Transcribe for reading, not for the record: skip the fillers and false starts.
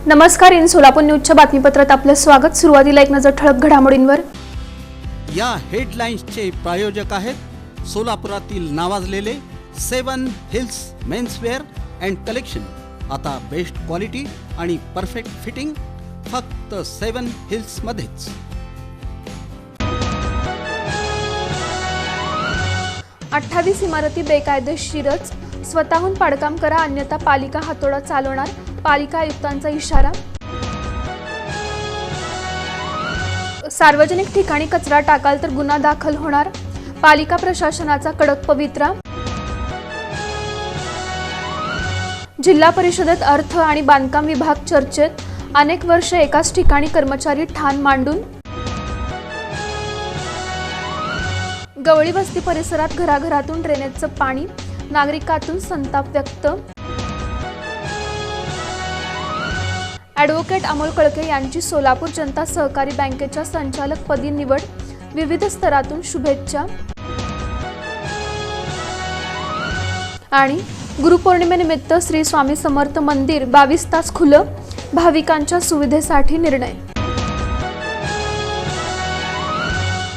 नमस्कार, इन सोलापूर न्यूजच्या बातमीपत्रात आपलं स्वागत। सुरुवातीला एक नजर ठळक घडामोडींवर। या हेडलाईन्सचे प्रायोजक आहेत सोलापुरातील नावाजलेले 7 हिल्स मेन्सवेअर अँड कलेक्शन। आता बेस्ट क्वालिटी आणि परफेक्ट फिटिंग फक्त 7 हिल्स मध्येच। 28 इमारती बेकायदेशीरच, स्वतःहून पाडकाम करा अन्यथा पालिका हातोडा चालवणार, पालिका आयुक्तांचा इशारा। सार्वजनिक ठिकाणी कचरा टाकाल तर गुन्हा दाखल होणार, पालिका प्रशासनाचा कडक पवित्रा। जिल्हा परिषदेत अर्थ आणि बांधकाम विभाग चर्चेत, अनेक वर्ष एकाच ठिकाणी कर्मचारी ठाण मांडून। गवळी वस्ती परिसरात घराघरातून ड्रेनेजचं पाणी, नागरिकातून संताप व्यक्त। ॲडव्होकेट अमोल कळके यांची सोलापूर जनता सहकारी बँकेच्या संचालकपदी निवड, विविध स्तरातून शुभेच्छा। आणि गुरुपौर्णिमेनिमित्त श्री स्वामी समर्थ मंदिर 22 तास खुलं, भाविकांच्या सुविधेसाठी निर्णय।